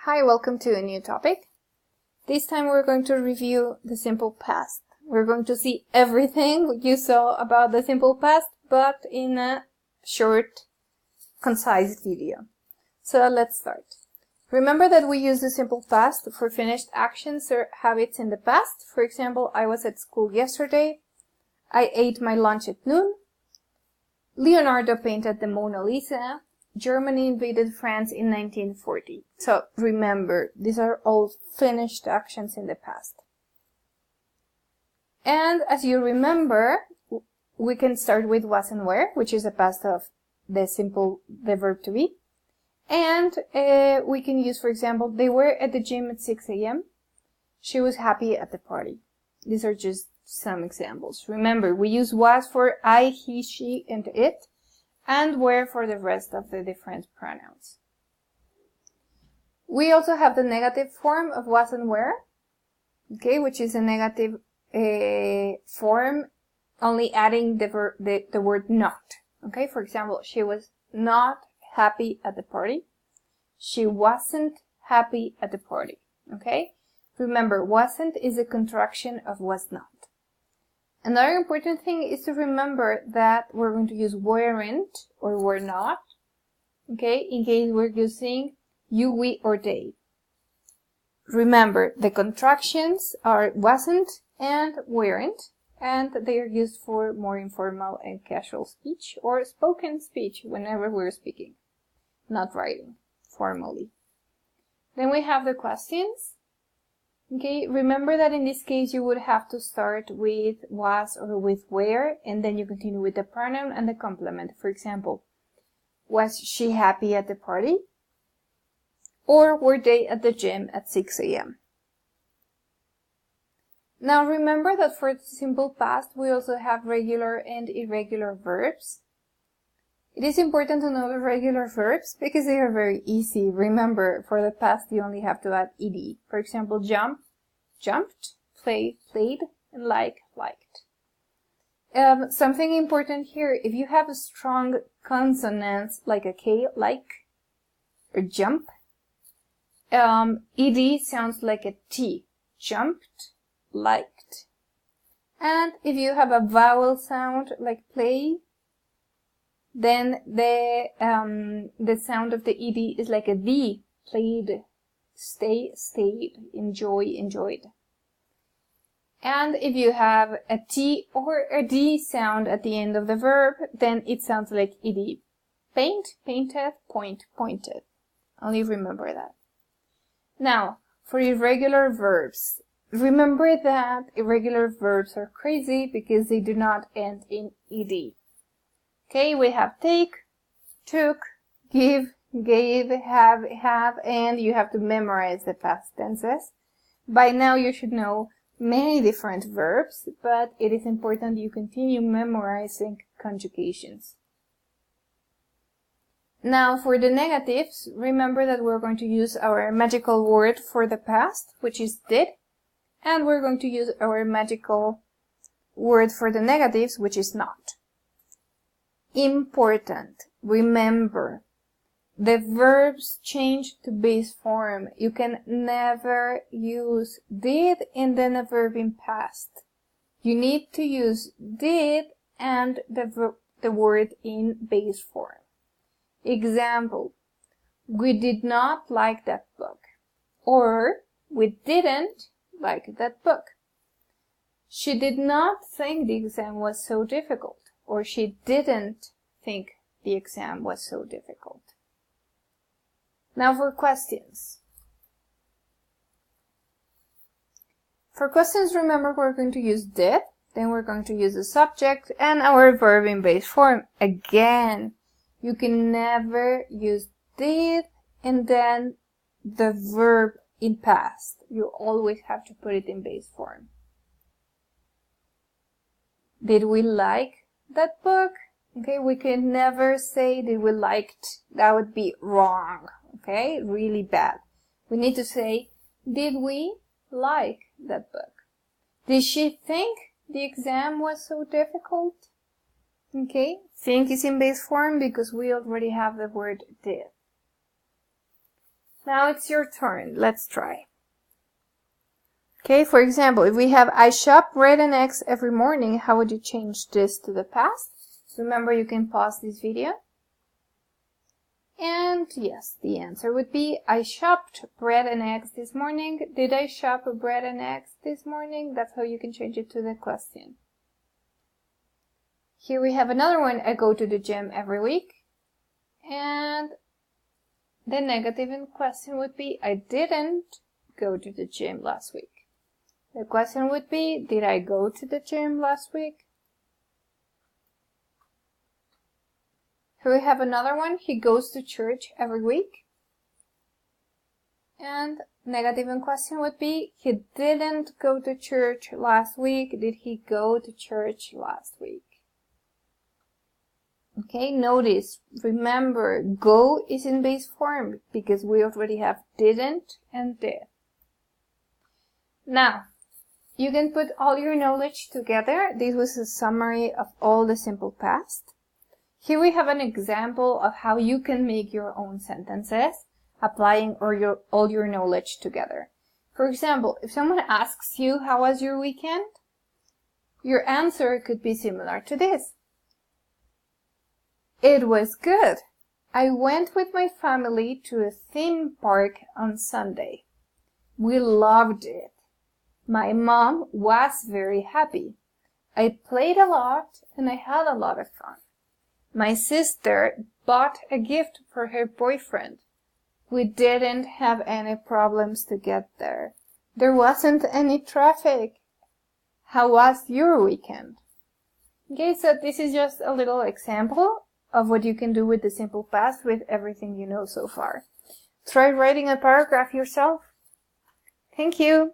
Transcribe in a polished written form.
Hi, welcome to a new topic. This time we're going to review the simple past. We're going to see everything you saw about the simple past, but in a short, concise video. So let's start. Remember that we use the simple past for finished actions or habits in the past. For example, I was at school yesterday. I ate my lunch at noon. Leonardo painted the Mona Lisa. Germany invaded France in 1940. So remember, these are all finished actions in the past. And as you remember, we can start with was and were, which is the past of the verb to be. And we can use, for example, they were at the gym at 6 a.m. She was happy at the party. These are just some examples. Remember, we use was for I, he, she, and it, and were for the rest of the different pronouns. We also have the negative form of was and were, okay, which is a negative form, only adding the word not. Okay, for example, she was not happy at the party. She wasn't happy at the party. Okay, remember, wasn't is a contraction of was not. Another important thing is to remember that we're going to use weren't or were not, okay, in case we're using you, we, or they. Remember, the contractions are wasn't and weren't, and they are used for more informal and casual speech or spoken speech whenever we're speaking, not writing formally. Then we have the questions. Okay, remember that in this case you would have to start with was or with were, and then you continue with the pronoun and the complement. For example, was she happy at the party? Or were they at the gym at 6 a.m.? Now remember that for the simple past we also have regular and irregular verbs. It is important to know the regular verbs because they are very easy. Remember, for the past you only have to add ed. For example, jump, jumped, play, played, and like, liked. Something important here, if you have a strong consonants like a K, like, or jump, ed sounds like a T, jumped, liked. And if you have a vowel sound like play, then the sound of the ed is like a D, played, stay, stayed, enjoy, enjoyed. And if you have a T or a D sound at the end of the verb, then it sounds like ed. Paint, painted, point, pointed. Only remember that. Now, for irregular verbs, remember that irregular verbs are crazy because they do not end in ed. Okay, we have take, took, give, gave, have, and you have to memorize the past tenses. By now you should know many different verbs, but it is important you continue memorizing conjugations. Now for the negatives, remember that we're going to use our magical word for the past, which is did, and we're going to use our magical word for the negatives, which is not. Important. Remember, the verbs change to base form. You can never use did and then a verb in past. You need to use did and the word in base form. Example, we did not like that book. Or, we didn't like that book. She did not think the exam was so difficult. Or she didn't think the exam was so difficult. Now for questions. For questions, remember we're going to use did, then we're going to use the subject and our verb in base form. Again, you can never use did and then the verb in past. You always have to put it in base form. Did we like that book? Okay, we can never say did we liked. That would be wrong. Okay, really bad. We need to say, did we like that book? Did she think the exam was so difficult? Okay, think is in base form because we already have the word did. Now it's your turn. Let's try. Okay, for example, if we have I shop bread and eggs every morning, how would you change this to the past? Remember, you can pause this video. And yes, the answer would be I shopped bread and eggs this morning. Did I shop bread and eggs this morning? That's how you can change it to the question. Here we have another one. I go to the gym every week. And the negative in question would be I didn't go to the gym last week. The question would be, did I go to the gym last week? Here we have another one. He goes to church every week. And negative in question would be, he didn't go to church last week. Did he go to church last week? Okay, notice, remember, go is in base form because we already have didn't and did. Now, you can put all your knowledge together. This was a summary of all the simple past. Here we have an example of how you can make your own sentences, applying all your knowledge together. For example, if someone asks you, how was your weekend? Your answer could be similar to this. It was good. I went with my family to a theme park on Sunday. We loved it. My mom was very happy. I played a lot and I had a lot of fun. My sister bought a gift for her boyfriend. We didn't have any problems to get there. There wasn't any traffic. How was your weekend? Okay, so this is just a little example of what you can do with the simple past with everything you know so far. Try writing a paragraph yourself. Thank you.